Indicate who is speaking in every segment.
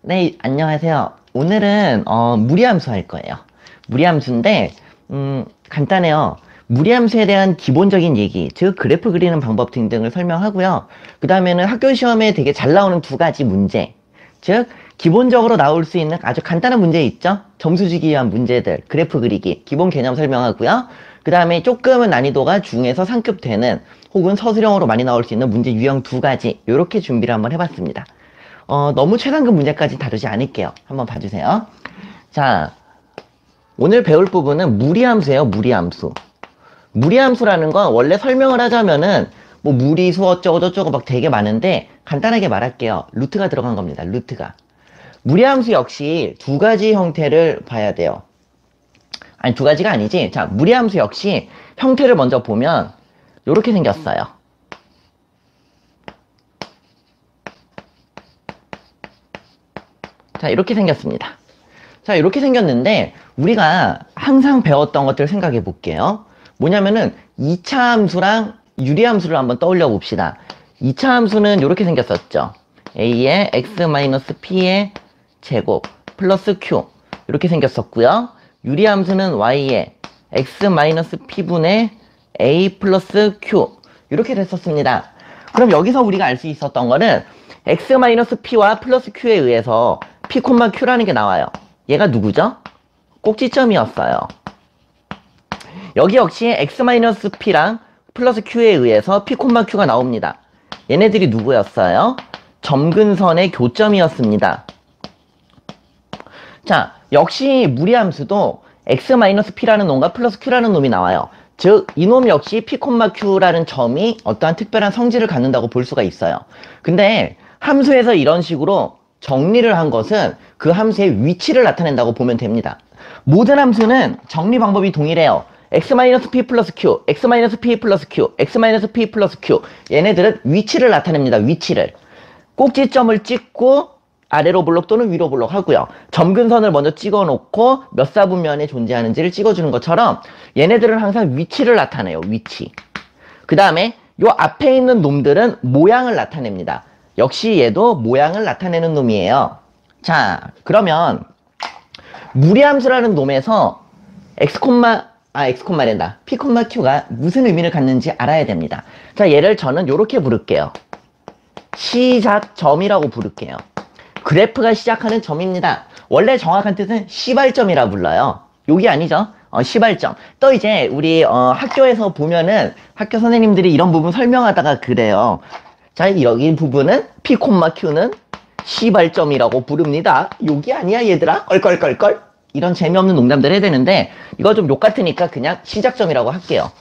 Speaker 1: 네, 안녕하세요. 오늘은 무리함수 할 거예요. 무리함수인데 간단해요. 무리함수에 대한 기본적인 얘기, 즉 그래프 그리는 방법 등등을 설명하고요. 그 다음에는 학교 시험에 되게 잘 나오는 두 가지 문제, 즉 기본적으로 나올 수 있는 아주 간단한 문제 있죠? 점수 주기 위한 문제들, 그래프 그리기, 기본 개념 설명하고요. 그 다음에 조금은 난이도가 중에서 상급 되는 혹은 서술형으로 많이 나올 수 있는 문제 유형 두 가지, 이렇게 준비를 한번 해봤습니다. 너무 최상급 문제까지 다루지 않을게요. 한번 봐주세요. 자, 오늘 배울 부분은 무리함수예요. 무리함수. 무리함수라는 건 원래 설명을 하자면은 뭐 무리수 어쩌고 저쩌고 막 되게 많은데 간단하게 말할게요. 루트가 들어간 겁니다. 루트가. 무리함수 역시 두 가지 형태를 봐야 돼요. 아니, 두 가지가 아니지. 자, 무리함수 역시 형태를 먼저 보면 이렇게 생겼어요. 자, 이렇게 생겼습니다. 자, 이렇게 생겼는데 우리가 항상 배웠던 것들을 생각해 볼게요. 뭐냐면은 2차 함수랑 유리함수를 한번 떠올려 봅시다. 2차 함수는 이렇게 생겼었죠. a의 x-p의 제곱 플러스 q, 이렇게 생겼었고요. 유리함수는 y의 x-p분의 a 플러스 q, 이렇게 됐었습니다. 그럼 여기서 우리가 알 수 있었던 거는 x-p와 플러스 q에 의해서 p, q라는 게 나와요. 얘가 누구죠? 꼭지점이었어요. 여기 역시 x-p랑 플러스 q에 의해서 p, q가 나옵니다. 얘네들이 누구였어요? 점근선의 교점이었습니다. 자, 역시 무리함수도 x-p라는 놈과 플러스 q라는 놈이 나와요. 즉, 이놈 역시 p, q라는 점이 어떠한 특별한 성질을 갖는다고 볼 수가 있어요. 근데 함수에서 이런 식으로 정리를 한 것은 그 함수의 위치를 나타낸다고 보면 됩니다. 모든 함수는 정리 방법이 동일해요. x-p 플러스 q, x-p 플러스 q, x-p 플러스 q. 얘네들은 위치를 나타냅니다. 위치를. 꼭지점을 찍고 아래로 블록 또는 위로 블록 하고요. 점근선을 먼저 찍어 놓고 몇 사분면에 존재하는지를 찍어주는 것처럼 얘네들은 항상 위치를 나타내요. 위치. 그 다음에 요 앞에 있는 놈들은 모양을 나타냅니다. 역시 얘도 모양을 나타내는 놈이에요. 자, 그러면 무리함수라는 놈에서 x랜다. p, q가 무슨 의미를 갖는지 알아야 됩니다. 자, 얘를 저는 이렇게 부를게요. 시작점이라고 부를게요. 그래프가 시작하는 점입니다. 원래 정확한 뜻은 시발점이라 불러요. 여기 아니죠? 시발점. 또 이제 우리 학교에서 보면은 학교 선생님들이 이런 부분 설명하다가 그래요. 자, 여기 부분은 p, q는 시발점이라고 부릅니다. 여기 아니야 얘들아? 껄껄껄껄. 이런 재미없는 농담들 해야 되는데 이거 좀 욕 같으니까 그냥 시작점이라고 할게요.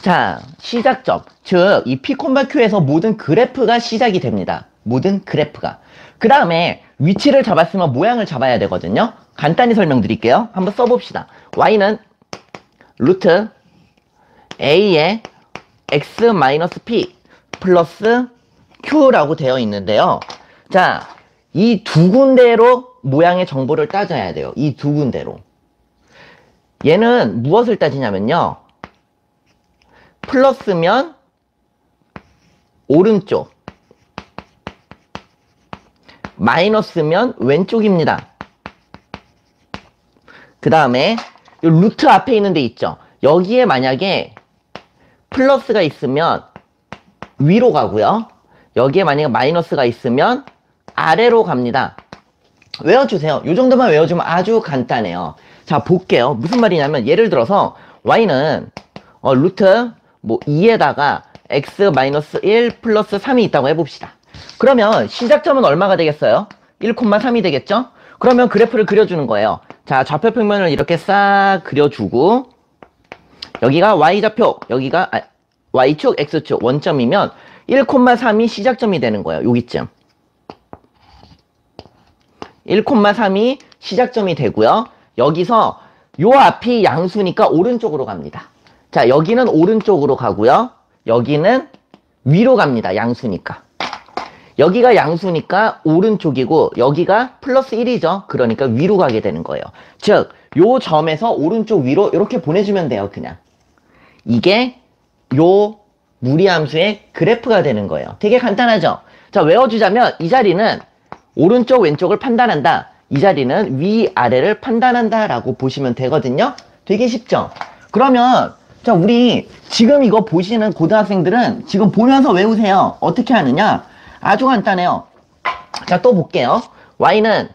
Speaker 1: 자, 시작점. 즉, 이 p, q에서 모든 그래프가 시작이 됩니다. 모든 그래프가. 그 다음에 위치를 잡았으면 모양을 잡아야 되거든요. 간단히 설명드릴게요. 한번 써봅시다. y는 루트 a의 x-p 플러스 q라고 되어 있는데요. 자, 이 두 군데로 모양의 정보를 따져야 돼요. 이 두 군데로. 얘는 무엇을 따지냐면요. 플러스면 오른쪽, 마이너스면 왼쪽입니다. 그 다음에 이 루트 앞에 있는 데 있죠. 여기에 만약에 플러스가 있으면 위로 가고요. 여기에 만약에 마이너스가 있으면 아래로 갑니다. 외워주세요. 이 정도만 외워주면 아주 간단해요. 자, 볼게요. 무슨 말이냐면 예를 들어서 y는 루트 2에다가 x-1 플러스 3이 있다고 해봅시다. 그러면 시작점은 얼마가 되겠어요? 1,3이 되겠죠? 그러면 그래프를 그려주는 거예요. 자, 좌표 평면을 이렇게 싹 그려주고 여기가 y좌표, 여기가 y축, x축 원점이면 1,3이 시작점이 되는 거예요. 여기쯤 1,3이 시작점이 되고요. 여기서 요 앞이 양수니까 오른쪽으로 갑니다. 자, 여기는 오른쪽으로 가고요. 여기는 위로 갑니다. 양수니까. 여기가 양수니까 오른쪽이고 여기가 플러스 1이죠. 그러니까 위로 가게 되는 거예요. 즉, 요 점에서 오른쪽 위로 이렇게 보내주면 돼요. 그냥. 이게 요 무리함수의 그래프가 되는 거예요. 되게 간단하죠? 자, 외워주자면 이 자리는 오른쪽 왼쪽을 판단한다. 이 자리는 위아래를 판단한다 라고 보시면 되거든요. 되게 쉽죠? 그러면 자, 우리 지금 이거 보시는 고등학생들은 지금 보면서 외우세요. 어떻게 하느냐? 아주 간단해요. 자, 또 볼게요. y는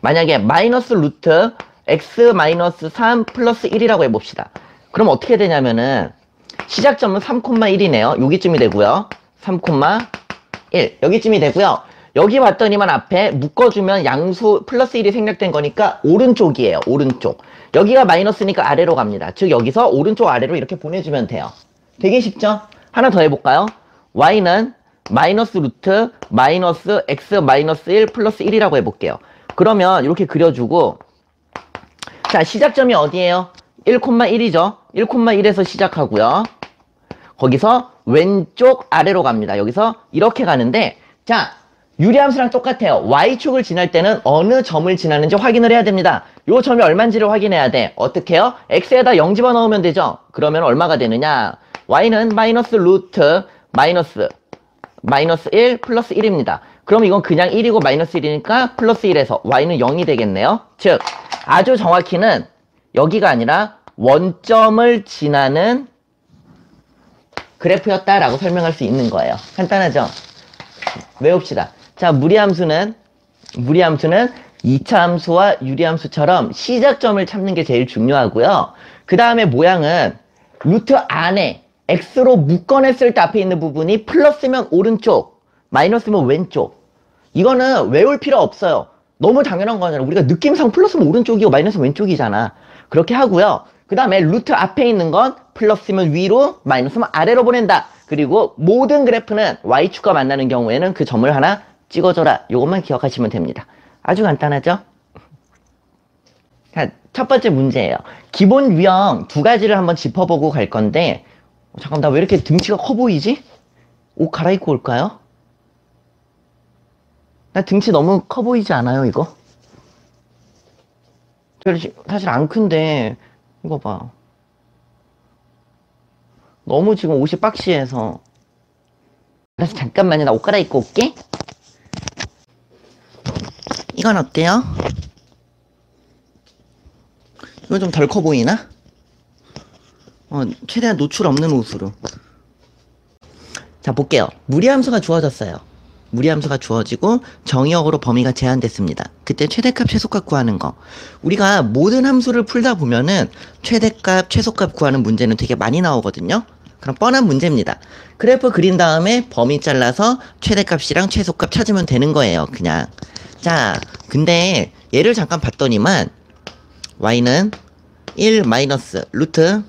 Speaker 1: 만약에 마이너스 루트 x 마이너스 3 플러스 1이라고 해봅시다. 그럼 어떻게 되냐면은 시작점은 3,1이네요. 여기쯤이 되고요. 3,1 여기쯤이 되고요. 여기 봤더니만 앞에 묶어주면 양수 플러스 1이 생략된 거니까 오른쪽이에요. 오른쪽. 여기가 마이너스니까 아래로 갑니다. 즉 여기서 오른쪽 아래로 이렇게 보내주면 돼요. 되게 쉽죠? 하나 더 해볼까요? y는 마이너스 루트 마이너스 x 마이너스 1 플러스 1이라고 해볼게요. 그러면 이렇게 그려주고 자, 시작점이 어디예요? 1,1이죠? 1,1에서 시작하고요. 거기서 왼쪽 아래로 갑니다. 여기서 이렇게 가는데 자, 유리함수랑 똑같아요. y축을 지날 때는 어느 점을 지나는지 확인을 해야 됩니다. 요 점이 얼마인지를 확인해야 돼. 어떻게 해요? x에다 0 집어넣으면 되죠? 그러면 얼마가 되느냐? y는 마이너스 루트 마이너스 1 플러스 1입니다. 그럼 이건 그냥 1이고 마이너스 1이니까 플러스 1에서 y는 0이 되겠네요. 즉 아주 정확히는 여기가 아니라 원점을 지나는 그래프였다라고 설명할 수 있는 거예요. 간단하죠? 외웁시다. 자, 무리함수는 2차 함수와 유리함수처럼 시작점을 찾는 게 제일 중요하고요. 그 다음에 모양은 루트 안에 x로 묶어냈을 때 앞에 있는 부분이 플러스면 오른쪽, 마이너스면 왼쪽. 이거는 외울 필요 없어요. 너무 당연한 거잖아. 우리가 느낌상 플러스면 오른쪽이고 마이너스면 왼쪽이잖아. 그렇게 하고요. 그 다음에 루트 앞에 있는 건 플러스면 위로, 마이너스면 아래로 보낸다. 그리고 모든 그래프는 y축과 만나는 경우에는 그 점을 하나 찍어줘라. 이것만 기억하시면 됩니다. 아주 간단하죠? 자, 첫 번째 문제예요. 기본 유형 두 가지를 한번 짚어보고 갈 건데 잠깐 나 왜 이렇게 등치가 커 보이지? 옷 갈아입고 올까요? 나 등치 너무 커 보이지 않아요, 이거? 사실 안 큰데 이거 봐. 너무 지금 옷이 박시해서. 그래서 잠깐만요. 나 옷 갈아입고 올게. 이건 어때요? 이건 좀 덜 커 보이나? 최대한 노출 없는 옷으로. 자, 볼게요. 무리함수가 주어졌어요. 무리함수가 주어지고 정의역으로 범위가 제한됐습니다. 그때 최대값, 최소값 구하는 거. 우리가 모든 함수를 풀다 보면은 최대값, 최소값 구하는 문제는 되게 많이 나오거든요. 그럼 뻔한 문제입니다. 그래프 그린 다음에 범위 잘라서 최대값이랑 최소값 찾으면 되는 거예요. 그냥. 자, 근데 얘를 잠깐 봤더니만 y는 1 마이너스 루트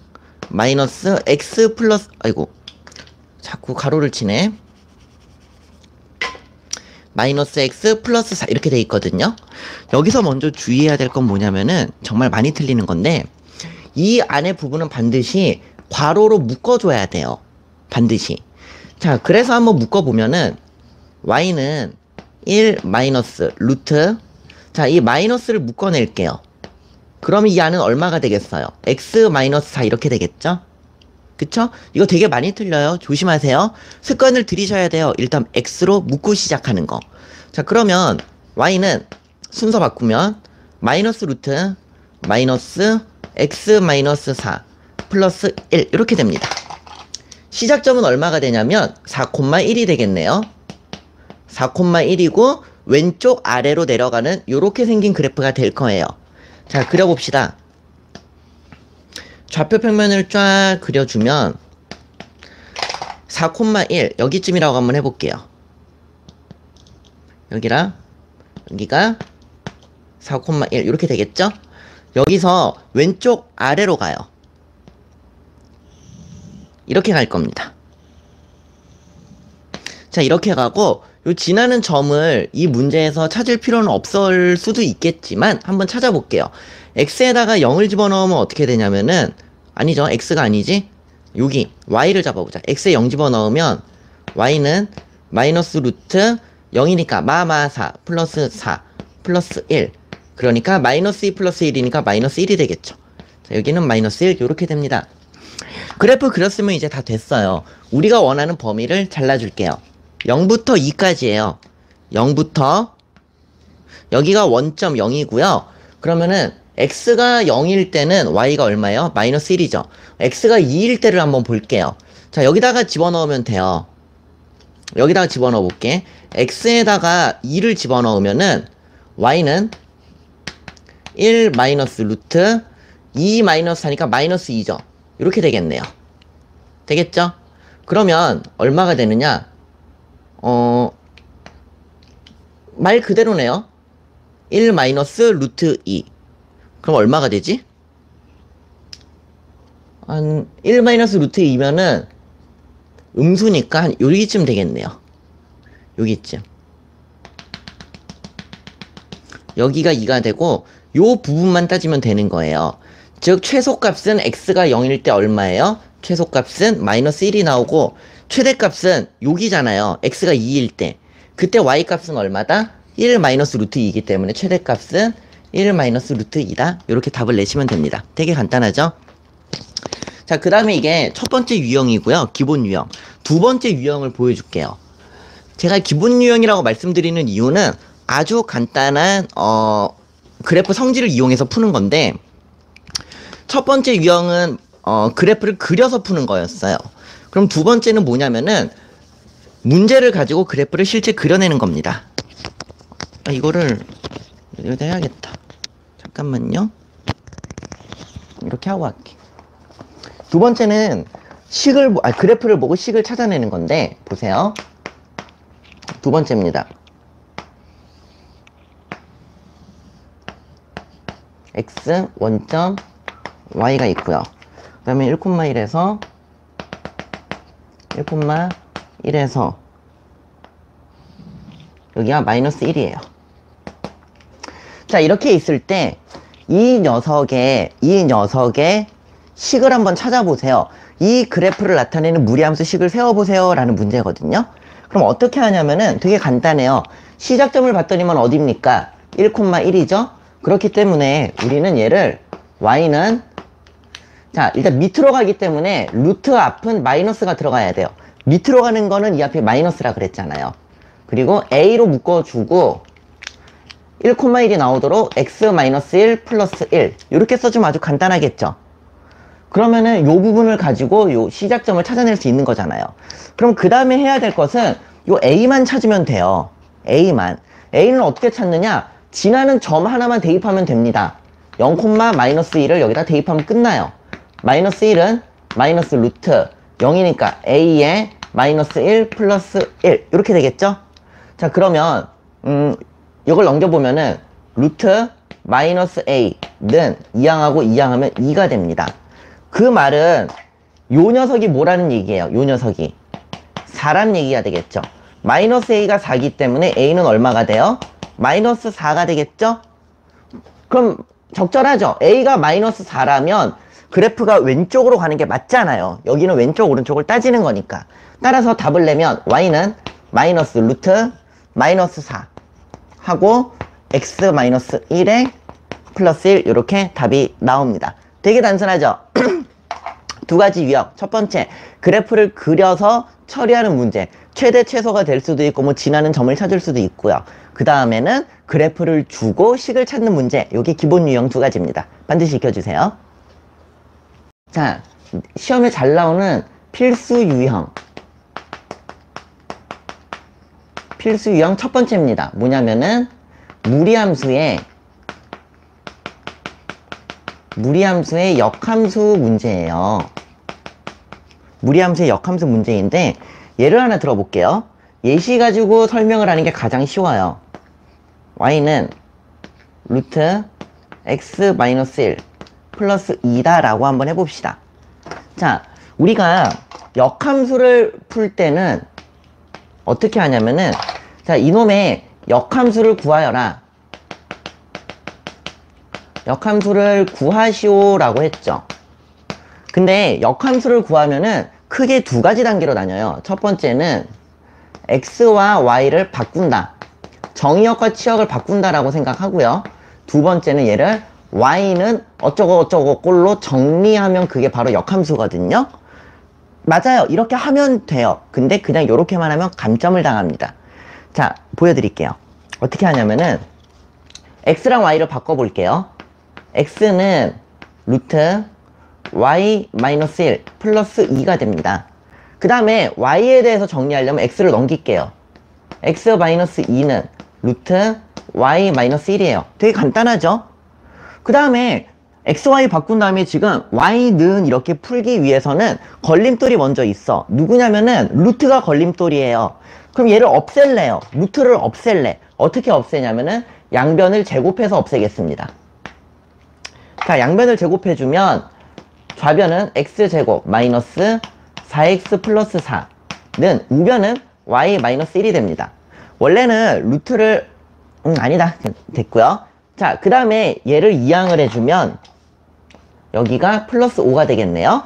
Speaker 1: 마이너스 x 플러스 아이고 자꾸 가로를 치네. 마이너스 x 플러스 4 이렇게 돼 있거든요. 여기서 먼저 주의해야 될 건 뭐냐면은 정말 많이 틀리는 건데 이 안에 부분은 반드시 괄호로 묶어줘야 돼요. 반드시. 자, 그래서 한번 묶어보면은 y는 1 마이너스 루트 자, 이 마이너스를 묶어낼게요. 그럼 이 안은 얼마가 되겠어요? x 마이너스 4 이렇게 되겠죠? 그쵸? 이거 되게 많이 틀려요. 조심하세요. 습관을 들이셔야 돼요. 일단 x로 묶고 시작하는 거. 자, 그러면 y는 순서 바꾸면 마이너스 루트 마이너스 x 마이너스 4 플러스 1 이렇게 됩니다. 시작점은 얼마가 되냐면 4,1이 되겠네요. 4,1이고 왼쪽 아래로 내려가는 이렇게 생긴 그래프가 될 거예요. 자, 그려봅시다. 좌표 평면을 쫙 그려주면 4,1 여기쯤이라고 한번 해볼게요. 여기랑 여기가 4,1 이렇게 되겠죠? 여기서 왼쪽 아래로 가요. 이렇게 갈 겁니다. 자, 이렇게 가고 요 지나는 점을 이 문제에서 찾을 필요는 없을 수도 있겠지만 한번 찾아볼게요. x에다가 0을 집어넣으면 어떻게 되냐면은 아니죠. x가 아니지. 여기 y를 잡아보자. x에 0 집어넣으면 y는 마이너스 루트 0이니까 마마 4 플러스 4 플러스 1 그러니까 마이너스 2 플러스 1이니까 마이너스 1이 되겠죠. 자, 여기는 마이너스 1 이렇게 됩니다. 그래프 그렸으면 이제 다 됐어요. 우리가 원하는 범위를 잘라줄게요. 0부터 2까지예요. 0부터 여기가 원점 0이고요. 그러면은 x가 0일 때는 y가 얼마예요? 마이너스 1이죠. x가 2일 때를 한번 볼게요. 자, 여기다가 집어넣으면 돼요. 여기다가 집어넣어 볼게. x에다가 2를 집어넣으면은 y는 1 마이너스 루트 2 마이너스 하니까 마이너스 2죠. 이렇게 되겠네요. 되겠죠? 그러면 얼마가 되느냐? 말 그대로네요. 1 마이너스 루트 2. 그럼 얼마가 되지? 한 1 마이너스 루트 2면은 음수니까 한 여기쯤 되겠네요. 여기쯤. 여기가 2가 되고 요 부분만 따지면 되는 거예요. 즉 최소값은 x가 0일 때 얼마예요? 최소값은 마이너스 1이 나오고 최대값은 여기잖아요. x가 2일 때. 그때 y값은 얼마다? 1 마이너스 루트 2이기 때문에 최대값은 1 마이너스 루트 2다. 이렇게 답을 내시면 됩니다. 되게 간단하죠? 자, 그 다음에 이게 첫 번째 유형이고요. 기본 유형. 두 번째 유형을 보여줄게요. 제가 기본 유형이라고 말씀드리는 이유는 아주 간단한 그래프 성질을 이용해서 푸는 건데, 첫 번째 유형은 그래프를 그려서 푸는 거였어요. 그럼 두 번째는 뭐냐면은 문제를 가지고 그래프를 실제 그려내는 겁니다. 이거를 여기다 해야겠다. 잠깐만요. 이렇게 하고 할게. 두 번째는 그래프를 보고 식을 찾아내는 건데, 보세요. 두 번째입니다. x 원점 y가 있고요. 그 다음에 1,1에서 1,1에서 여기가 마이너스 1이에요. 자, 이렇게 있을 때 이 녀석의 식을 한번 찾아보세요. 이 그래프를 나타내는 무리함수 식을 세워보세요 라는 문제거든요. 그럼 어떻게 하냐면은 되게 간단해요. 시작점을 봤더니만 어딥니까? 1,1이죠? 그렇기 때문에 우리는 얘를 y는, 자, 일단 밑으로 가기 때문에 루트 앞은 마이너스가 들어가야 돼요. 밑으로 가는 거는 이 앞에 마이너스라 그랬잖아요. 그리고 a로 묶어주고 1,1이 나오도록 x-1 플러스 1 이렇게 써주면 아주 간단하겠죠. 그러면은 요 부분을 가지고 요 시작점을 찾아낼 수 있는 거잖아요. 그럼 그 다음에 해야 될 것은 요 a만 찾으면 돼요. a만. a는 어떻게 찾느냐? 지나는 점 하나만 대입하면 됩니다. 0,-1을 여기다 대입하면 끝나요. 마이너스 1은 마이너스 루트 0이니까 a에 마이너스 1 플러스 1 이렇게 되겠죠? 자, 그러면 이걸 넘겨보면은 루트 마이너스 a는 2항하고 2항하면 2가 됩니다. 그 말은 요 녀석이 뭐라는 얘기예요? 요 녀석이 4라는 얘기가 되겠죠. 마이너스 a가 4기 때문에 a는 얼마가 돼요? 마이너스 4가 되겠죠? 그럼 적절하죠? a가 마이너스 4라면 그래프가 왼쪽으로 가는 게 맞잖아요. 여기는 왼쪽 오른쪽을 따지는 거니까. 따라서 답을 내면 y는 마이너스 루트 마이너스 4 하고 x-1에 플러스 1 이렇게 답이 나옵니다. 되게 단순하죠? 두 가지 유형. 첫 번째, 그래프를 그려서 처리하는 문제. 최대 최소가 될 수도 있고 뭐 지나는 점을 찾을 수도 있고요. 그 다음에는 그래프를 주고 식을 찾는 문제. 이게 기본 유형 두 가지입니다. 반드시 익혀주세요. 자, 시험에 잘 나오는 필수 유형. 필수 유형 첫 번째입니다. 뭐냐면은 무리함수의 역함수 문제예요. 무리함수의 역함수 문제인데 예를 하나 들어볼게요. 예시 가지고 설명을 하는 게 가장 쉬워요. y는 루트 x-1 플러스 2다 라고 한번 해봅시다. 자, 우리가 역함수를 풀 때는 어떻게 하냐면은, 자, 이놈의 역함수를 구하여라. 역함수를 구하시오 라고 했죠. 근데 역함수를 구하면은 크게 두 가지 단계로 나뉘어요. 첫 번째는 x와 y를 바꾼다. 정의역과 치역을 바꾼다 라고 생각하고요. 두 번째는 얘를 y는 어쩌고 어쩌고 꼴로 정리하면 그게 바로 역함수거든요. 맞아요. 이렇게 하면 돼요. 근데 그냥 이렇게만 하면 감점을 당합니다. 자, 보여드릴게요. 어떻게 하냐면은 x랑 y를 바꿔볼게요. x는 루트 y-1 플러스 2가 됩니다. 그 다음에 y에 대해서 정리하려면 x를 넘길게요. x-2는 루트 y-1이에요. 되게 간단하죠? 그 다음에 xy 바꾼 다음에 지금 y는 이렇게 풀기 위해서는 걸림돌이 먼저 있어. 누구냐면은 루트가 걸림돌이에요. 그럼 얘를 없앨래요. 루트를 없앨래. 어떻게 없애냐면은 양변을 제곱해서 없애겠습니다. 자, 양변을 제곱해주면 좌변은 x제곱 마이너스 4x 플러스 4는 우변은 y-1이 됩니다. 원래는 루트를 아니다. 됐고요. 자, 그 다음에 얘를 이항을 해주면 여기가 플러스 5가 되겠네요.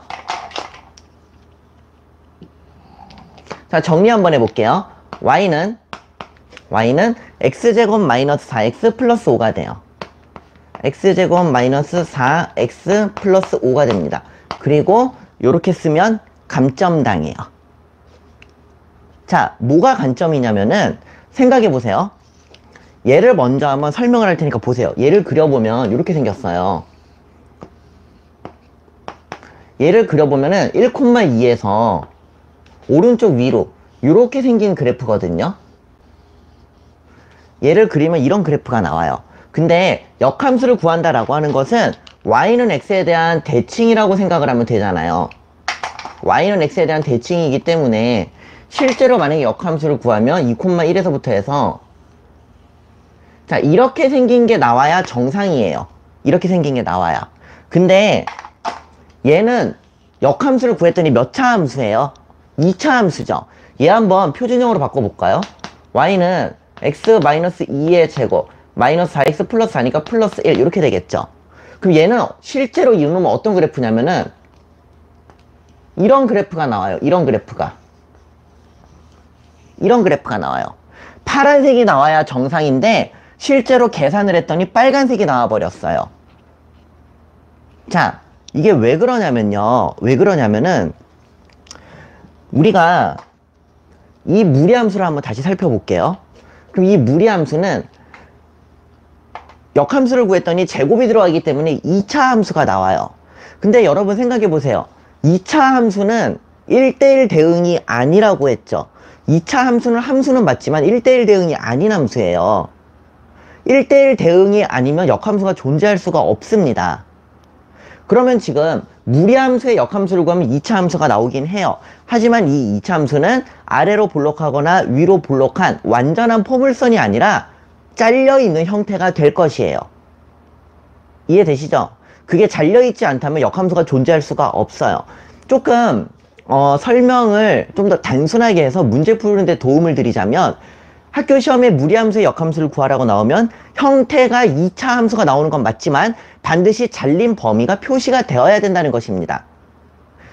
Speaker 1: 자, 정리 한번 해볼게요. y는 x제곱 마이너스 4x 플러스 5가 돼요. x제곱 마이너스 4x 플러스 5가 됩니다. 그리고 이렇게 쓰면 감점당해요. 자, 뭐가 관점이냐면은 생각해보세요. 얘를 먼저 한번 설명을 할 테니까 보세요. 얘를 그려보면 이렇게 생겼어요. 얘를 그려보면은 1,2에서 오른쪽 위로 이렇게 생긴 그래프거든요. 얘를 그리면 이런 그래프가 나와요. 근데 역함수를 구한다라고 하는 것은 y는 x에 대한 대칭이라고 생각을 하면 되잖아요. y는 x에 대한 대칭이기 때문에 실제로 만약에 역함수를 구하면 2,1에서부터 해서 자, 이렇게 생긴 게 나와야 정상이에요. 이렇게 생긴 게 나와야. 근데 얘는 역함수를 구했더니 몇 차 함수예요? 2차 함수죠. 얘 한번 표준형으로 바꿔볼까요? y는 x-2의 제곱 마이너스 4x 플러스 4니까 플러스 1 이렇게 되겠죠. 그럼 얘는 실제로 이루면 어떤 그래프냐면은 이런 그래프가 나와요. 이런 그래프가 나와요. 파란색이 나와야 정상인데 실제로 계산을 했더니 빨간색이 나와버렸어요. 자, 이게 왜 그러냐면요. 왜 그러냐면은 우리가 이 무리함수를 한번 다시 살펴볼게요. 그럼 이 무리함수는 역함수를 구했더니 제곱이 들어가기 때문에 2차 함수가 나와요. 근데 여러분 생각해보세요. 2차 함수는 1대1 대응이 아니라고 했죠. 2차 함수는 맞지만 1대1 대응이 아닌 함수예요. 1대1 대응이 아니면 역함수가 존재할 수가 없습니다. 그러면 지금 무리함수의 역함수를 구하면 2차 함수가 나오긴 해요. 하지만 이 2차 함수는 아래로 볼록하거나 위로 볼록한 완전한 포물선이 아니라 잘려있는 형태가 될 것이에요. 이해되시죠? 그게 잘려있지 않다면 역함수가 존재할 수가 없어요. 조금 설명을 좀 더 단순하게 해서 문제 푸는 데 도움을 드리자면 학교 시험에 무리함수의 역함수를 구하라고 나오면 형태가 2차 함수가 나오는 건 맞지만 반드시 잘린 범위가 표시가 되어야 된다는 것입니다.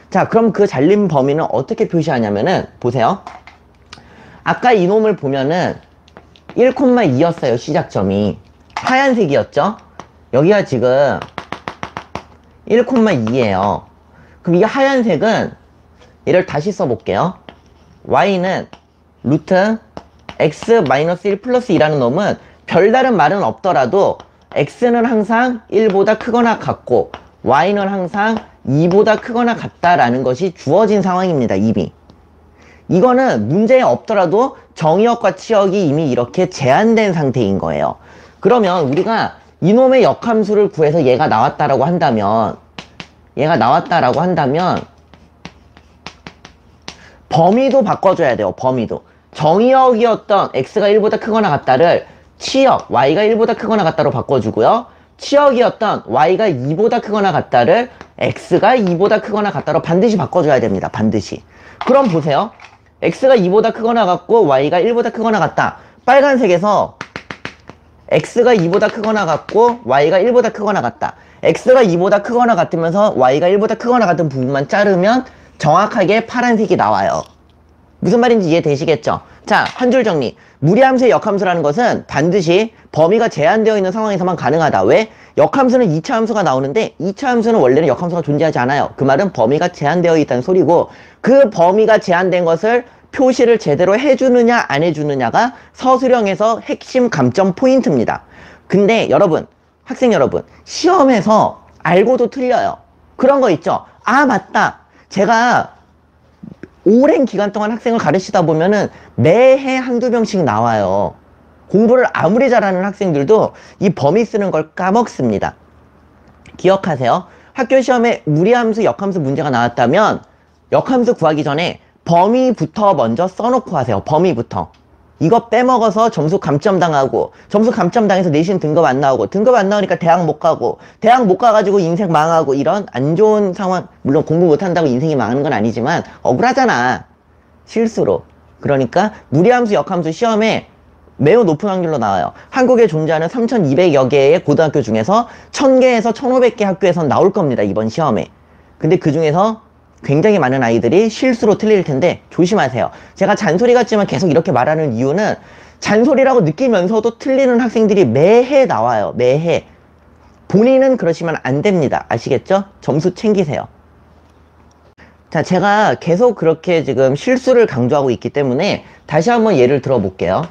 Speaker 1: 자, 그럼 그 잘린 범위는 어떻게 표시하냐면은 보세요. 아까 이놈을 보면은 1,2였어요. 시작점이 하얀색이었죠. 여기가 지금 1,2예요. 그럼 이 하얀색은 얘를 다시 써볼게요. y는 루트 x-1 플러스 2라는 놈은 별다른 말은 없더라도 x는 항상 1보다 크거나 같고 y는 항상 2보다 크거나 같다라는 것이 주어진 상황입니다. 이미 이거는 문제에 없더라도 정의역과 치역이 이미 이렇게 제한된 상태인 거예요. 그러면 우리가 이놈의 역함수를 구해서 얘가 나왔다라고 한다면 범위도 바꿔줘야 돼요. 범위도. 정의역이었던 x가 1보다 크거나 같다를 치역 y가 1보다 크거나 같다로 바꿔주고요. 치역이었던 y가 2보다 크거나 같다를 x가 2보다 크거나 같다로 반드시 바꿔줘야 됩니다. 반드시. 그럼 보세요. x가 2보다 크거나 같고 y가 1보다 크거나 같다. 빨간색에서 x가 2보다 크거나 같고 y가 1보다 크거나 같다. x가 2보다 크거나 같으면서 y가 1보다 크거나 같은 부분만 자르면 정확하게 파란색이 나와요. 무슨 말인지 이해되시겠죠? 자, 한 줄 정리. 무리함수의 역함수라는 것은 반드시 범위가 제한되어 있는 상황에서만 가능하다. 왜? 역함수는 2차 함수가 나오는데 2차 함수는 원래는 역함수가 존재하지 않아요. 그 말은 범위가 제한되어 있다는 소리고 그 범위가 제한된 것을 표시를 제대로 해주느냐 안 해주느냐가 서술형에서 핵심 감점 포인트입니다. 근데 여러분, 학생 여러분, 시험에서 알고도 틀려요. 그런 거 있죠? 아, 맞다. 제가 오랜 기간 동안 학생을 가르치다 보면은 매해 한두 명씩 나와요. 공부를 아무리 잘하는 학생들도 이 범위 쓰는 걸 까먹습니다. 기억하세요. 학교 시험에 무리함수, 역함수 문제가 나왔다면 역함수 구하기 전에 범위부터 먼저 써놓고 하세요. 범위부터. 이거 빼먹어서 점수 감점당하고, 점수 감점당해서 내신 등급 안 나오고, 등급 안 나오니까 대학 못 가고, 대학 못 가가지고 인생 망하고, 이런 안 좋은 상황. 물론 공부 못한다고 인생이 망하는 건 아니지만 억울하잖아, 실수로. 그러니까 무리함수, 역함수 시험에 매우 높은 확률로 나와요. 한국에 존재하는 3,200여 개의 고등학교 중에서 1,000개에서 1,500개 학교에선 나올 겁니다, 이번 시험에. 근데 그 중에서 굉장히 많은 아이들이 실수로 틀릴 텐데 조심하세요. 제가 잔소리 같지만 계속 이렇게 말하는 이유는 잔소리라고 느끼면서도 틀리는 학생들이 매해 나와요. 매해. 본인은 그러시면 안 됩니다. 아시겠죠? 점수 챙기세요. 자, 제가 계속 그렇게 지금 실수를 강조하고 있기 때문에 다시 한번 예를 들어 볼게요.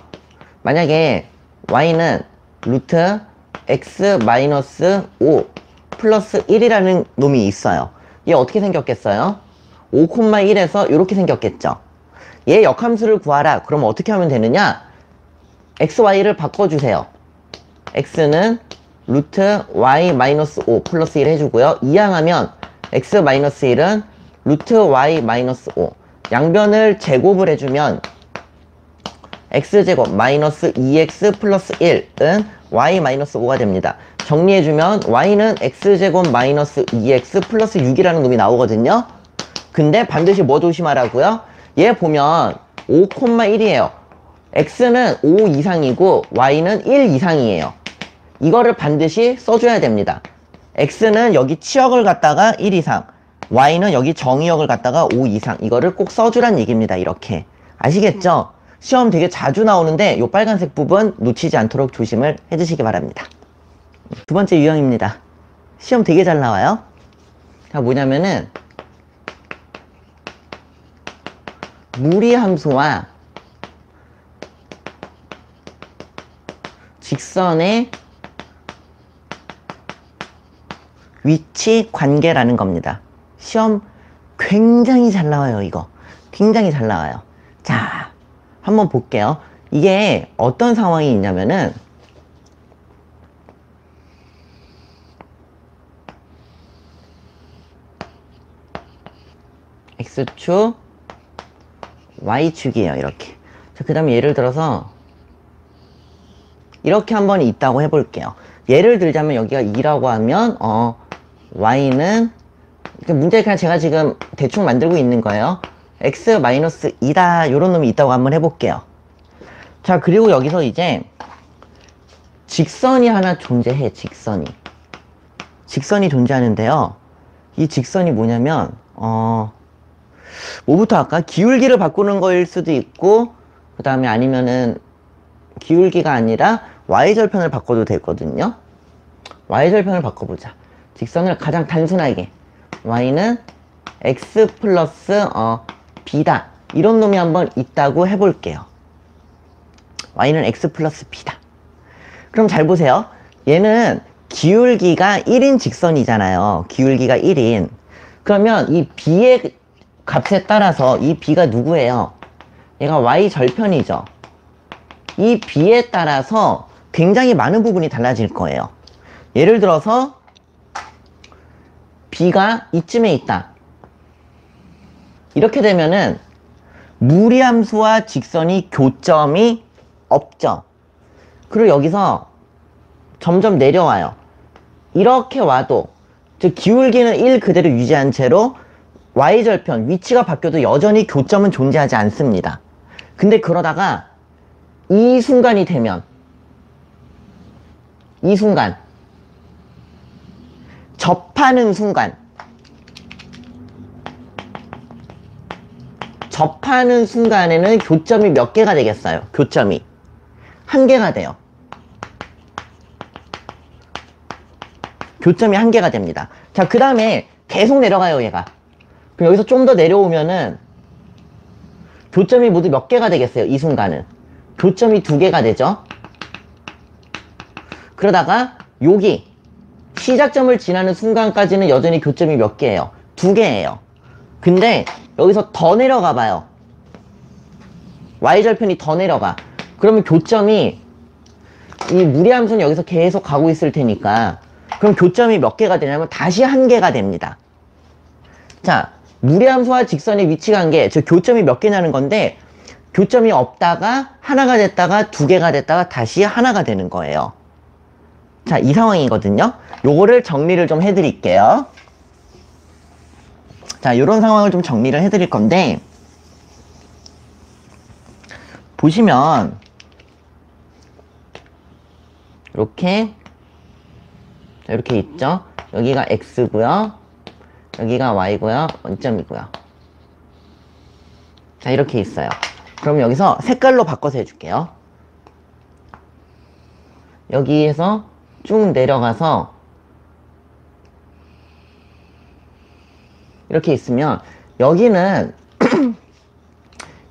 Speaker 1: 만약에 y는 루트 x 마이너스 5 플러스 1이라는 놈이 있어요. 얘 어떻게 생겼겠어요? 5,1에서 이렇게 생겼겠죠. 얘 역함수를 구하라. 그럼 어떻게 하면 되느냐? x, y를 바꿔주세요. x는 루트 y 마이너스 5 플러스 1 해주고요. 이항하면 x 마이너스 1은 루트 y 마이너스 5. 양변을 제곱을 해주면 x제곱 마이너스 2x 플러스 1은 y 마이너스 5가 됩니다. 정리해주면 y는 x제곱 마이너스 2x 플러스 6이라는 놈이 나오거든요. 근데 반드시 뭐 조심하라고요? 얘 보면 5,1이에요. x는 5 이상이고 y는 1 이상이에요. 이거를 반드시 써줘야 됩니다. x는 여기 치역을 갖다가 1 이상, y는 여기 정의역을 갖다가 5 이상. 이거를 꼭 써주란 얘기입니다. 이렇게. 아시겠죠? 시험 되게 자주 나오는데 요 빨간색 부분 놓치지 않도록 조심을 해주시기 바랍니다. 두 번째 유형입니다. 시험 되게 잘 나와요. 자, 뭐냐면은 무리함수와 직선의 위치 관계라는 겁니다. 시험 굉장히 잘 나와요. 이거 굉장히 잘 나와요. 자, 한번 볼게요. 이게 어떤 상황이 있냐면은 X축, Y축이에요. 이렇게. 자, 그 다음에 예를 들어서 이렇게 한번 있다고 해볼게요. 예를 들자면 여기가 2라고 하면 Y는 문제 그냥 제가 지금 대충 만들고 있는 거예요. x-2다 요런 놈이 있다고 한번 해볼게요. 자, 그리고 여기서 이제 직선이 하나 존재해. 직선이 존재하는데요. 이 직선이 뭐냐면 뭐부터 할까? 기울기를 바꾸는 거일 수도 있고, 그 다음에 아니면은 기울기가 아니라 y절편을 바꿔도 되거든요. y절편을 바꿔보자. 직선을 가장 단순하게 y는 x 플러스 b다. 이런 놈이 한번 있다고 해볼게요. y는 x 플러스 b다. 그럼 잘 보세요. 얘는 기울기가 1인 직선이잖아요. 기울기가 1인. 그러면 이 b의 값에 따라서 이 b가 누구예요? 얘가 y절편이죠. 이 b에 따라서 굉장히 많은 부분이 달라질 거예요. 예를 들어서 b가 이쯤에 있다. 이렇게 되면은 무리함수와 직선이 교점이 없죠. 그리고 여기서 점점 내려와요. 이렇게 와도 즉 기울기는 1 그대로 유지한 채로 y절편 위치가 바뀌어도 여전히 교점은 존재하지 않습니다. 근데 그러다가 이 순간이 되면 이 순간 접하는 순간에는 교점이 몇 개가 되겠어요? 교점이 1개가 돼요. 교점이 1개가 됩니다. 자, 그 다음에 계속 내려가요, 얘가. 그럼 여기서 좀 더 내려오면은 교점이 모두 몇 개가 되겠어요? 이 순간은 교점이 2개가 되죠. 그러다가 여기 시작점을 지나는 순간까지는 여전히 교점이 몇 개예요? 2개예요. 근데 여기서 더 내려가 봐요. y절편이 더 내려가. 그러면 교점이 이 무리함수는 여기서 계속 가고 있을 테니까 그럼 교점이 몇 개가 되냐면 다시 1개가 됩니다. 자, 무리함수와 직선의 위치 관계, 즉 교점이 몇 개냐는 건데 교점이 없다가 하나가 됐다가 2개가 됐다가 다시 하나가 되는 거예요. 자, 이 상황이거든요. 요거를 정리를 좀 해드릴게요. 자, 요런 상황을 좀 정리를 해드릴 건데 보시면 이렇게 이렇게 있죠. 여기가 x고요, 여기가 y고요, 원점이고요. 자, 이렇게 있어요. 그럼 여기서 색깔로 바꿔서 해줄게요. 여기에서 쭉 내려가서 이렇게 있으면 여기는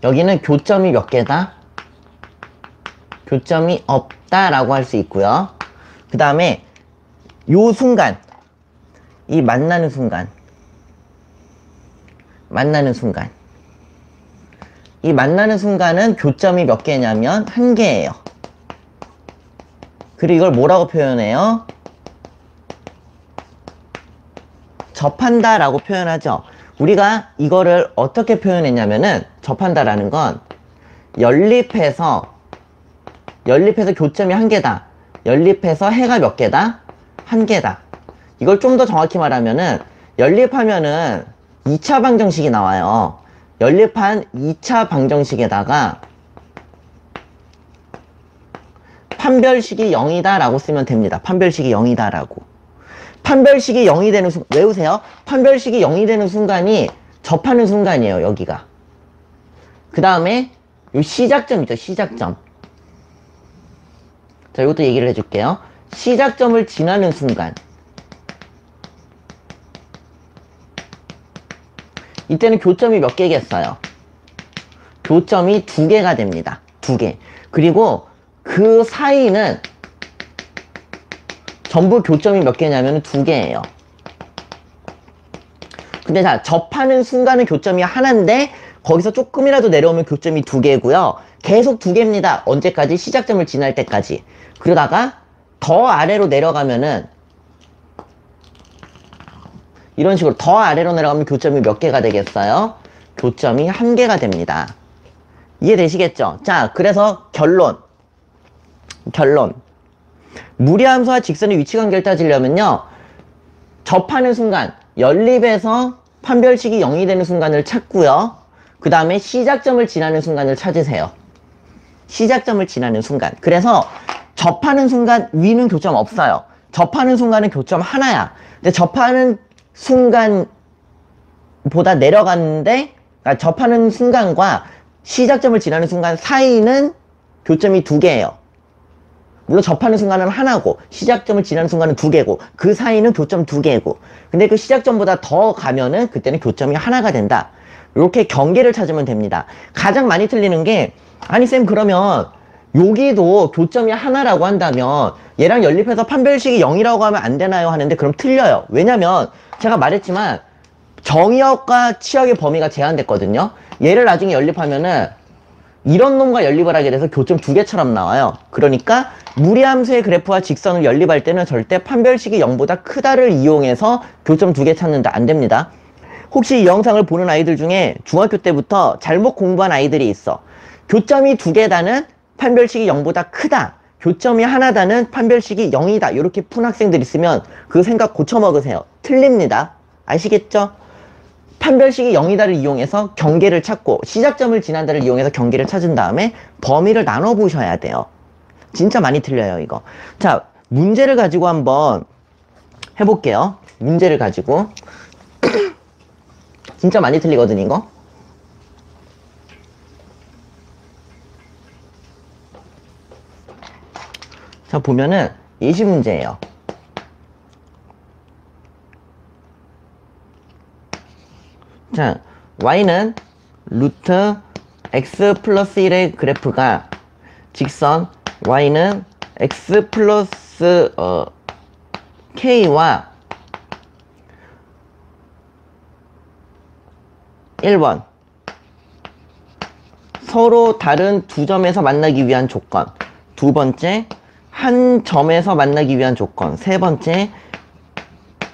Speaker 1: 여기는 교점이 몇 개다? 교점이 없다라고 할 수 있고요. 그 다음에 요 순간, 이 만나는 순간, 이 만나는 순간은 교점이 몇 개냐면 1개예요. 그리고 이걸 뭐라고 표현해요? 접한다 라고 표현하죠. 우리가 이거를 어떻게 표현했냐면은 접한다라는 건 연립해서 교점이 1개다. 연립해서 해가 몇 개다? 1개다. 이걸 좀 더 정확히 말하면은 연립하면은 2차 방정식이 나와요. 연립한 2차 방정식에다가 판별식이 0이다 라고 쓰면 됩니다. 판별식이 0이다 라고. 판별식이 0이 되는 순간, 외우세요. 판별식이 0이 되는 순간이 접하는 순간이에요, 여기가. 그 다음에 요 시작점 있죠, 시작점. 자, 이것도 얘기를 해줄게요. 시작점을 지나는 순간, 이때는 교점이 몇 개겠어요? 교점이 2개가 됩니다. 2개. 그리고 그 사이는 전부 교점이 몇 개냐면 2개예요. 근데 자, 접하는 순간은 교점이 하나인데 거기서 조금이라도 내려오면 교점이 2개고요. 계속 2개입니다. 언제까지? 시작점을 지날 때까지. 그러다가 더 아래로 내려가면은 이런 식으로 더 아래로 내려가면 교점이 몇 개가 되겠어요? 교점이 1개가 됩니다. 이해되시겠죠? 자, 그래서 결론. 무리함수와 직선의 위치관계를 따지려면요, 접하는 순간, 연립에서 판별식이 0이 되는 순간을 찾고요. 그 다음에 시작점을 지나는 순간을 찾으세요. 시작점을 지나는 순간. 그래서 접하는 순간 위는 교점 없어요. 접하는 순간은 교점 하나야. 근데 접하는 순간보다 내려갔는데, 그러니까 접하는 순간과 시작점을 지나는 순간 사이는 교점이 2개예요. 물론 접하는 순간은 하나고 시작점을 지나는 순간은 2개고 그 사이는 교점 2개고, 근데 그 시작점보다 더 가면은 그때는 교점이 하나가 된다. 이렇게 경계를 찾으면 됩니다. 가장 많이 틀리는 게, 아니 쌤 그러면 여기도 교점이 하나라고 한다면 얘랑 연립해서 판별식이 0이라고 하면 안 되나요? 하는데 그럼 틀려요. 왜냐면 제가 말했지만 정의역과 치역의 범위가 제한됐거든요. 얘를 나중에 연립하면은 이런 놈과 연립을 하게 돼서 교점 2개처럼 나와요. 그러니까 무리함수의 그래프와 직선을 연립할 때는 절대 판별식이 0보다 크다를 이용해서 교점 2개 찾는다. 안 됩니다. 혹시 이 영상을 보는 아이들 중에 중학교 때부터 잘못 공부한 아이들이 있어. 교점이 2개다는 판별식이 0보다 크다. 교점이 하나다는 판별식이 0이다. 이렇게 푼 학생들 있으면 그 생각 고쳐먹으세요. 틀립니다. 아시겠죠? 판별식이 0이다를 이용해서 경계를 찾고 시작점을 지난다를 이용해서 경계를 찾은 다음에 범위를 나눠보셔야 돼요. 진짜 많이 틀려요, 이거. 자, 문제를 가지고 한번 해볼게요. 문제를 가지고. 진짜 많이 틀리거든, 이거. 자, 보면은 예시 문제예요. 자, y는 루트 x 플러스 1의 그래프가 직선 y는 x 플러스 플러스 K와 1번 서로 다른 두 점에서 만나기 위한 조건. 두 번째, 한 점에서 만나기 위한 조건. 세 번째,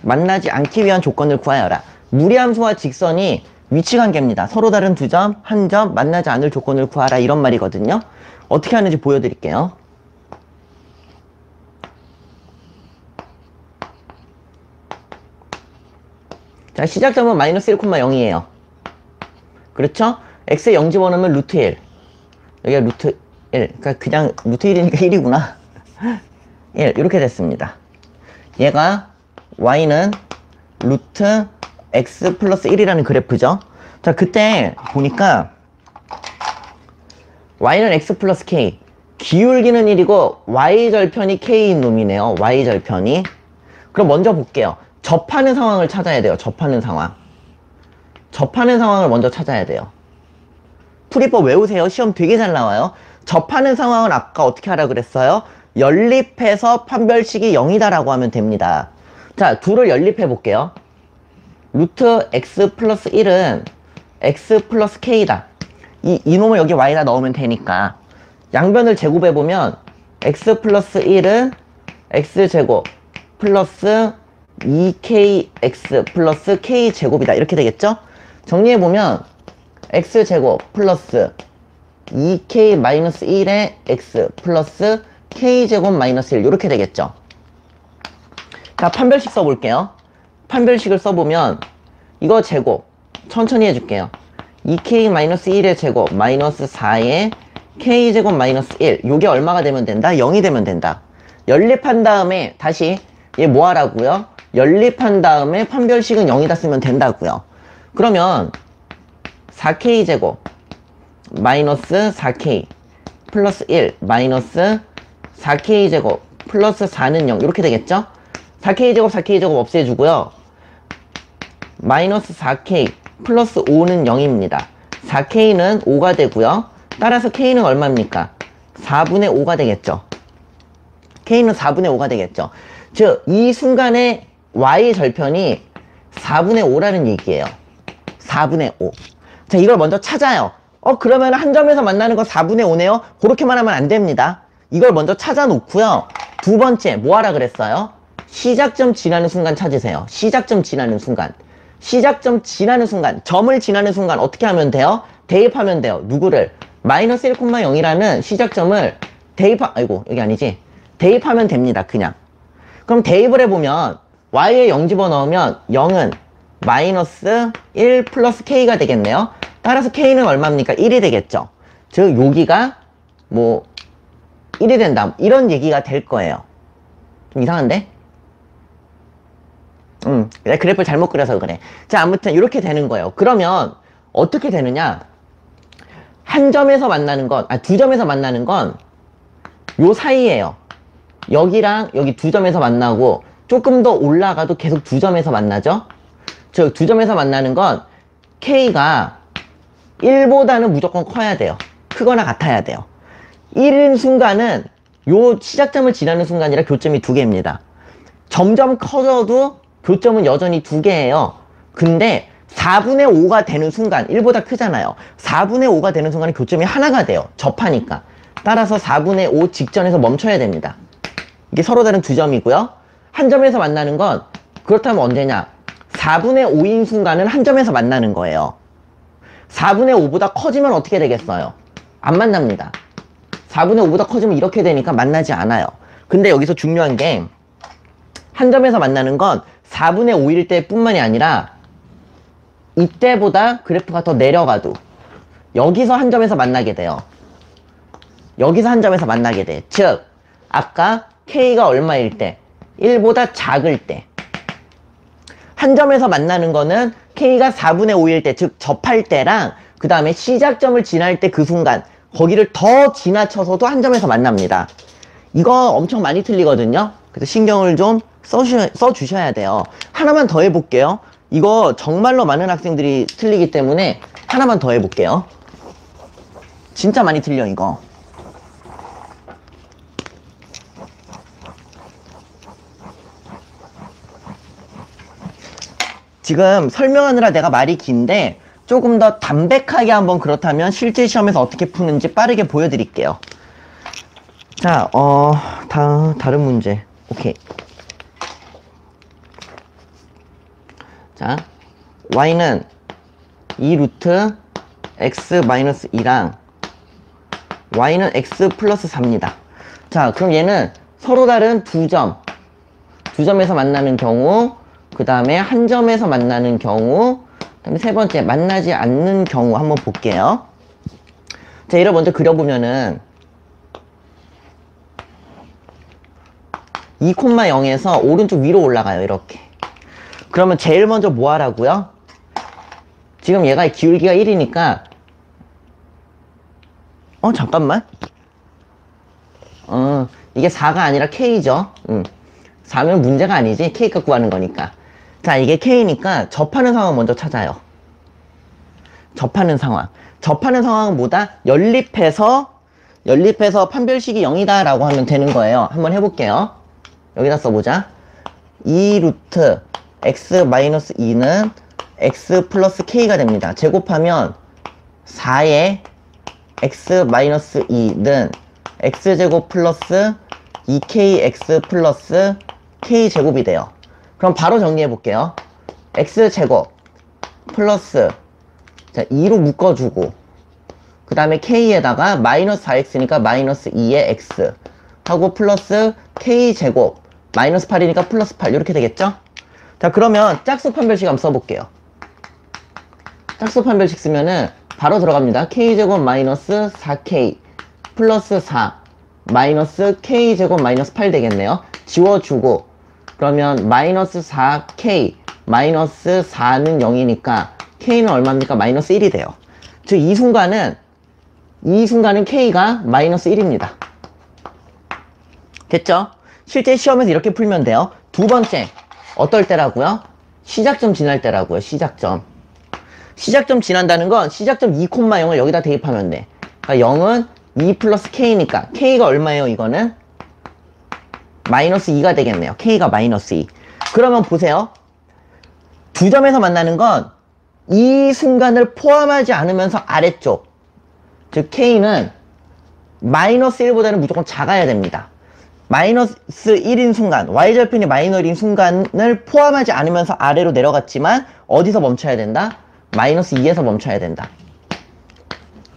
Speaker 1: 만나지 않기 위한 조건을 구하여라. 무리함수와 직선이 위치관계입니다. 서로 다른 두 점, 한 점, 만나지 않을 조건을 구하라. 이런 말이거든요. 어떻게 하는지 보여드릴게요. 자, 시작점은 마이너스 1,0이에요. 그렇죠? x에 0 집어넣으면 루트 1. 여기가 루트 1. 그러니까 그냥 루트 1이니까 1이구나. 1. 이렇게 됐습니다. 얘가 y는 루트 x 플러스 1이라는 그래프죠. 자, 그때 보니까 y는 x 플러스 k. 기울기는 1이고 y절편이 k인 놈이네요. y절편이. 그럼 먼저 볼게요. 접하는 상황을 찾아야 돼요. 접하는 상황. 접하는 상황을 먼저 찾아야 돼요. 풀이법 외우세요. 시험 되게 잘 나와요. 접하는 상황은 아까 어떻게 하라 그랬어요? 연립해서 판별식이 0이다 라고 하면 됩니다. 자, 둘을 연립해 볼게요. 루트 x 플러스 1은 x 플러스 k다. 이놈을 여기 y에다 넣으면 되니까 양변을 제곱해 보면 x 플러스 1은 x제곱 플러스 2kx 플러스 k제곱이다. 이렇게 되겠죠? 정리해보면 x제곱 플러스 2k-1의 x 플러스 k제곱 마이너스 1 이렇게 되겠죠? 자, 판별식 써볼게요. 판별식을 써보면 이거 제곱 천천히 해줄게요. 2k-1의 제곱 마이너스 4의 k제곱 마이너스 1 요게 얼마가 되면 된다? 0이 되면 된다. 연립한 다음에 다시 얘 뭐 하라고요? 연립한 다음에 판별식은 0이다 쓰면 된다고요. 그러면 4k제곱 마이너스 4k 플러스 1 마이너스 4k제곱 플러스 4는 0 이렇게 되겠죠? 4k제곱 4k제곱 없애주고요. 마이너스 4k 플러스 5는 0입니다. 4k는 5가 되고요. 따라서 k는 얼마입니까? 4분의 5가 되겠죠. k는 4분의 5가 되겠죠. 즉, 이 순간에 y절편이 4분의 5라는 얘기예요. 4분의 5. 자, 이걸 먼저 찾아요. 그러면 한 점에서 만나는 거 4분의 5네요? 그렇게만 하면 안 됩니다. 이걸 먼저 찾아 놓고요. 두 번째, 뭐 하라 그랬어요? 시작점 지나는 순간 찾으세요. 시작점 지나는 순간. 시작점 지나는 순간, 점을 지나는 순간 어떻게 하면 돼요? 대입하면 돼요. 누구를? 마이너스 1,0이라는 시작점을 여기 아니지? 대입하면 됩니다. 그냥. 그럼 대입을 해보면 y에 0 집어넣으면 0은 마이너스 1 플러스 k가 되겠네요. 따라서 k는 얼마입니까? 1이 되겠죠. 즉 여기가 뭐 1이 된다. 이런 얘기가 될 거예요. 좀 이상한데? 내가 그래프를 잘못 그려서 그래. 자, 아무튼 이렇게 되는 거예요. 그러면 어떻게 되느냐? 한 점에서 만나는 건, 두 점에서 만나는 건 요 사이에요. 여기랑 여기 두 점에서 만나고 조금 더 올라가도 계속 두 점에서 만나죠? 즉, 두 점에서 만나는 건 k가 1보다는 무조건 커야 돼요. 크거나 같아야 돼요. 1인 순간은 요 시작점을 지나는 순간이라 교점이 2개입니다. 점점 커져도 교점은 여전히 2개예요. 근데 4분의 5가 되는 순간, 1보다 크잖아요. 4분의 5가 되는 순간에 교점이 하나가 돼요. 접하니까. 따라서 4분의 5 직전에서 멈춰야 됩니다. 이게 서로 다른 두 점이고요. 한 점에서 만나는 건 그렇다면 언제냐? 4분의 5인 순간은 한 점에서 만나는 거예요. 4분의 5보다 커지면 어떻게 되겠어요? 안 만납니다. 4분의 5보다 커지면 이렇게 되니까 만나지 않아요. 근데 여기서 중요한 게 한 점에서 만나는 건 4분의 5일 때 뿐만이 아니라 이때보다 그래프가 더 내려가도 여기서 한 점에서 만나게 돼요. 여기서 한 점에서 만나게 돼. 즉, 아까 k가 얼마일 때? 1보다 작을 때. 한 점에서 만나는 거는 k가 4분의 5일 때, 즉 접할 때랑 그 다음에 시작점을 지날 때 그 순간 거기를 더 지나쳐서도 한 점에서 만납니다. 이거 엄청 많이 틀리거든요. 그래서 신경을 좀 써주셔야 돼요. 하나만 더 해볼게요. 이거 정말로 많은 학생들이 틀리기 때문에 하나만 더 해볼게요. 진짜 많이 틀려 이거. 지금 설명하느라 내가 말이 긴데 조금 더 담백하게 한번 그렇다면 실제 시험에서 어떻게 푸는지 빠르게 보여드릴게요. 자, 다른 문제. 오케이. 자, y는 2 루트 x 마이너스 2랑 y는 x 플러스 4입니다. 자, 그럼 얘는 서로 다른 두 점에서 만나는 경우, 그 다음에 한 점에서 만나는 경우, 그 다음에 세 번째 만나지 않는 경우 한번 볼게요. 자, 얘를 먼저 그려보면은 2,0에서 오른쪽 위로 올라가요. 이렇게. 그러면 제일 먼저 뭐 하라고요? 지금 얘가 기울기가 1이니까 잠깐만. 이게 4가 아니라 K죠. 4면 문제가 아니지. K가 구하는 거니까. 자, 이게 K니까 접하는 상황 먼저 찾아요. 접하는 상황. 접하는 상황은 뭐다? 연립해서 판별식이 0이다 라고 하면 되는 거예요. 한번 해볼게요. 여기다 써보자. 2 루트 x 마이너스 2는 x 플러스 k가 됩니다. 제곱하면 4의 x 마이너스 2는 x제곱 플러스 2kx 플러스 k제곱이 돼요. 그럼 바로 정리해 볼게요. x제곱 플러스, 자, 2로 묶어주고, 그 다음에 k에다가 마이너스 4x니까 마이너스 2의 x 하고 플러스 k제곱 마이너스 8이니까 플러스 8 이렇게 되겠죠? 자, 그러면 짝수 판별식 한번 써볼게요. 짝수 판별식 쓰면은 바로 들어갑니다. k제곱 마이너스 4k 플러스 4 마이너스 k제곱 마이너스 8 되겠네요. 지워주고, 그러면 마이너스 4k 마이너스 4는 0이니까 k는 얼마입니까? 마이너스 1이 돼요. 즉 이 순간은 k가 마이너스 1입니다. 됐죠? 실제 시험에서 이렇게 풀면 돼요. 두 번째, 어떨 때라고요? 시작점 지날 때라고요. 시작점 지난다는 건 시작점 2,0을 여기다 대입하면 돼. 그러니까 0은 2 플러스 k니까 k가 얼마예요? 이거는 마이너스 2가 되겠네요. k가 마이너스 2. 그러면 보세요. 두 점에서 만나는 건 이 순간을 포함하지 않으면서 아래쪽, 즉 k는 마이너스 1보다는 무조건 작아야 됩니다. 마이너스 1인 순간, y절편이 마이너스 1인 순간을 포함하지 않으면서 아래로 내려갔지만 어디서 멈춰야 된다? 마이너스 2에서 멈춰야 된다.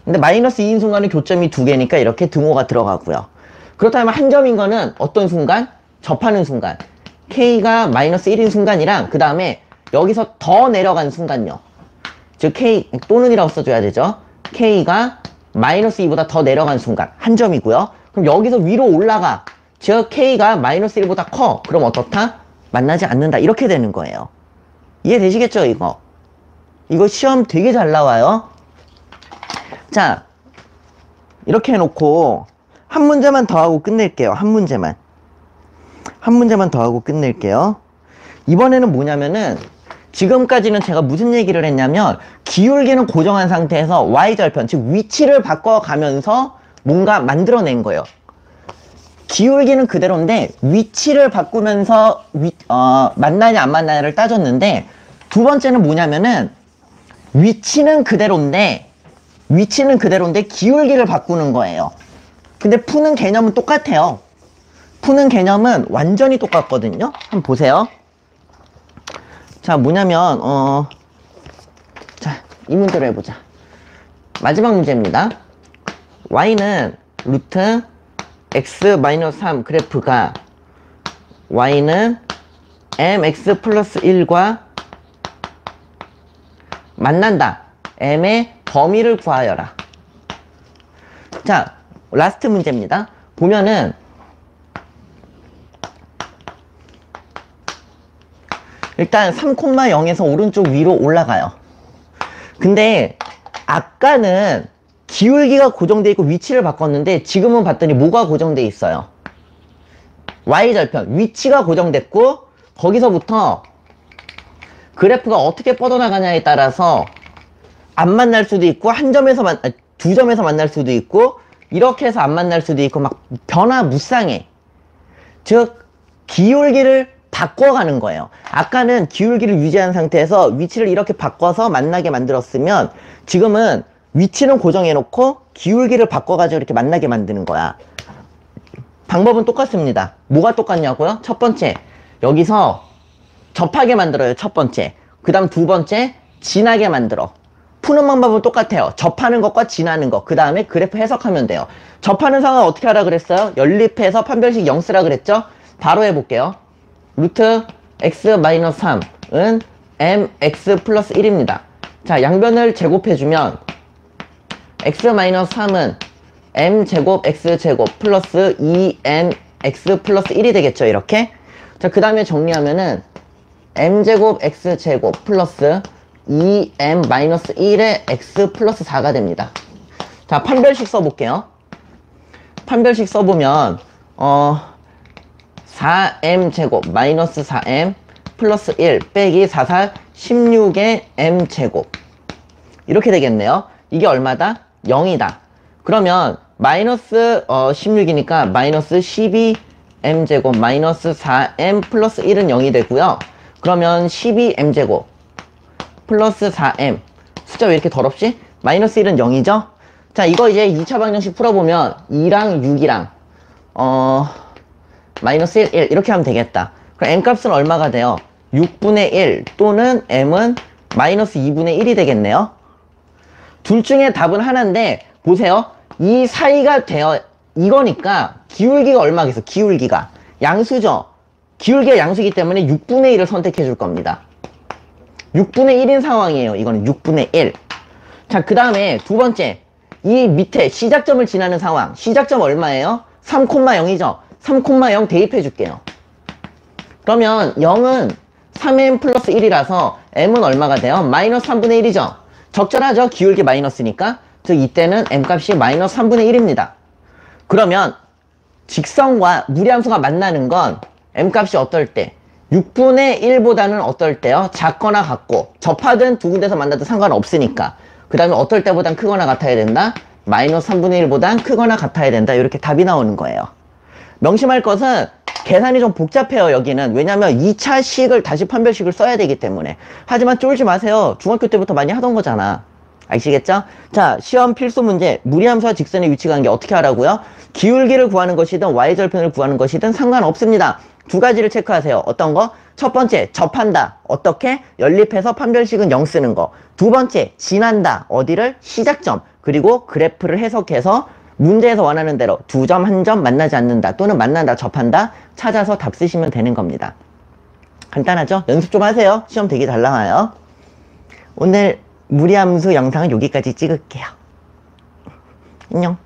Speaker 1: 근데 마이너스 2인 순간은 교점이 두 개니까 이렇게 등호가 들어가고요. 그렇다면 한 점인 거는 어떤 순간? 접하는 순간. k가 마이너스 1인 순간이랑 그 다음에 여기서 더 내려간 순간요. 즉 k 또는 이라고 써줘야 되죠. k가 마이너스 2보다 더 내려간 순간 한 점이고요. 그럼 여기서 위로 올라가, 즉 k가 마이너스 1보다 커. 그럼 어떻다? 만나지 않는다. 이렇게 되는 거예요. 이해되시겠죠? 이거 시험 되게 잘 나와요. 자, 이렇게 해놓고 한 문제만 더 하고 끝낼게요. 한 문제만 더 하고 끝낼게요. 이번에는 뭐냐면은, 지금까지는 제가 무슨 얘기를 했냐면 기울기는 고정한 상태에서 y절편, 즉 위치를 바꿔가면서 뭔가 만들어낸 거예요. 기울기는 그대로인데 위치를 바꾸면서 만나냐 안 만나냐를 따졌는데, 두 번째는 뭐냐면은 위치는 그대로인데 기울기를 바꾸는 거예요. 근데 푸는 개념은 똑같아요. 푸는 개념은 완전히 똑같거든요. 한번 보세요. 자, 뭐냐면 자, 이 문제로 해보자. 마지막 문제입니다. y는 루트 x-3 그래프가 y는 mx 플러스 1과 만난다. m의 범위를 구하여라. 자, 라스트 문제입니다. 보면은 일단 3,0에서 오른쪽 위로 올라가요. 근데 아까는 기울기가 고정되어 있고 위치를 바꿨는데 지금은 봤더니 뭐가 고정되어 있어요? y절편, 위치가 고정됐고 거기서부터 그래프가 어떻게 뻗어나가냐에 따라서 안 만날 수도 있고 두 점에서 만날 수도 있고 이렇게 해서 안 만날 수도 있고 막 변화무쌍해. 즉 기울기를 바꿔가는 거예요. 아까는 기울기를 유지한 상태에서 위치를 이렇게 바꿔서 만나게 만들었으면 지금은 위치는 고정해놓고 기울기를 바꿔가지고 이렇게 만나게 만드는 거야. 방법은 똑같습니다. 뭐가 똑같냐고요? 첫 번째, 여기서 접하게 만들어요. 첫 번째. 그 다음 두 번째, 지나게 만들어. 푸는 방법은 똑같아요. 접하는 것과 지나는 것. 그 다음에 그래프 해석하면 돼요. 접하는 상황 어떻게 하라 그랬어요? 연립해서 판별식 0 쓰라 그랬죠? 바로 해볼게요. 루트 x-3은 mx 플러스 1입니다. 자, 양변을 제곱해주면 x-3은 m제곱 x제곱 플러스 2mx 플러스 1이 되겠죠, 이렇게. 자, 그 다음에 정리하면은 m제곱 x제곱 플러스 2m-1의 x 플러스 4가 됩니다. 자, 판별식 써볼게요. 판별식 써보면 4m제곱 마이너스 4m 플러스 1 빼기 4, 4, 16의 m제곱 이렇게 되겠네요. 이게 얼마다? 0이다. 그러면 마이너스 16이니까 마이너스 12m제곱 마이너스 4m 플러스 1은 0이 되고요. 그러면 12m제곱 플러스 4m 숫자 왜 이렇게 더럽지? 마이너스 1은 0이죠? 자, 이거 이제 2차 방정식 풀어보면 2랑 6이랑 마이너스 1, 1 이렇게 하면 되겠다. 그럼 m값은 얼마가 돼요? 6분의 1 또는 m은 마이너스 2분의 1이 되겠네요. 둘 중에 답은 하나인데 보세요. 이 사이가 되어 이거니까 기울기가 얼마겠어? 기울기가 양수죠. 기울기가 양수이기 때문에 6분의 1을 선택해 줄 겁니다. 6분의 1인 상황이에요. 이거는 6분의 1. 자, 그 다음에 두 번째, 이 밑에 시작점을 지나는 상황. 시작점 얼마예요? 3,0이죠. 3,0 대입해 줄게요. 그러면 0은 3m 플러스 1이라서 m은 얼마가 돼요? 마이너스 3분의 1이죠. 적절하죠? 기울기 마이너스니까. 즉 이때는 m값이 마이너스 3분의 1입니다. 그러면 직선과 무리함수가 만나는 건 m값이 어떨 때? 6분의 1보다는 어떨 때요? 작거나 같고, 접하든 두 군데서 만나도 상관없으니까. 그 다음에 어떨 때보단 크거나 같아야 된다? 마이너스 3분의 1보단 크거나 같아야 된다. 이렇게 답이 나오는 거예요. 명심할 것은 계산이 좀 복잡해요, 여기는. 왜냐면 2차 식을 다시 판별식을 써야 되기 때문에. 하지만 쫄지 마세요. 중학교 때부터 많이 하던 거잖아. 아시겠죠? 자, 시험 필수 문제. 무리함수와 직선의 위치 관계 어떻게 하라고요? 기울기를 구하는 것이든 y절편을 구하는 것이든 상관없습니다. 두 가지를 체크하세요. 어떤 거? 첫 번째, 접한다. 어떻게? 연립해서 판별식은 0 쓰는 거. 두 번째, 지난다. 어디를? 시작점. 그리고 그래프를 해석해서 문제에서 원하는 대로 두 점, 한 점 만나지 않는다. 또는 만난다, 접한다. 찾아서 답 쓰시면 되는 겁니다. 간단하죠? 연습 좀 하세요. 시험 되게 잘 나와요. 오늘 무리함수 영상은 여기까지 찍을게요. 안녕.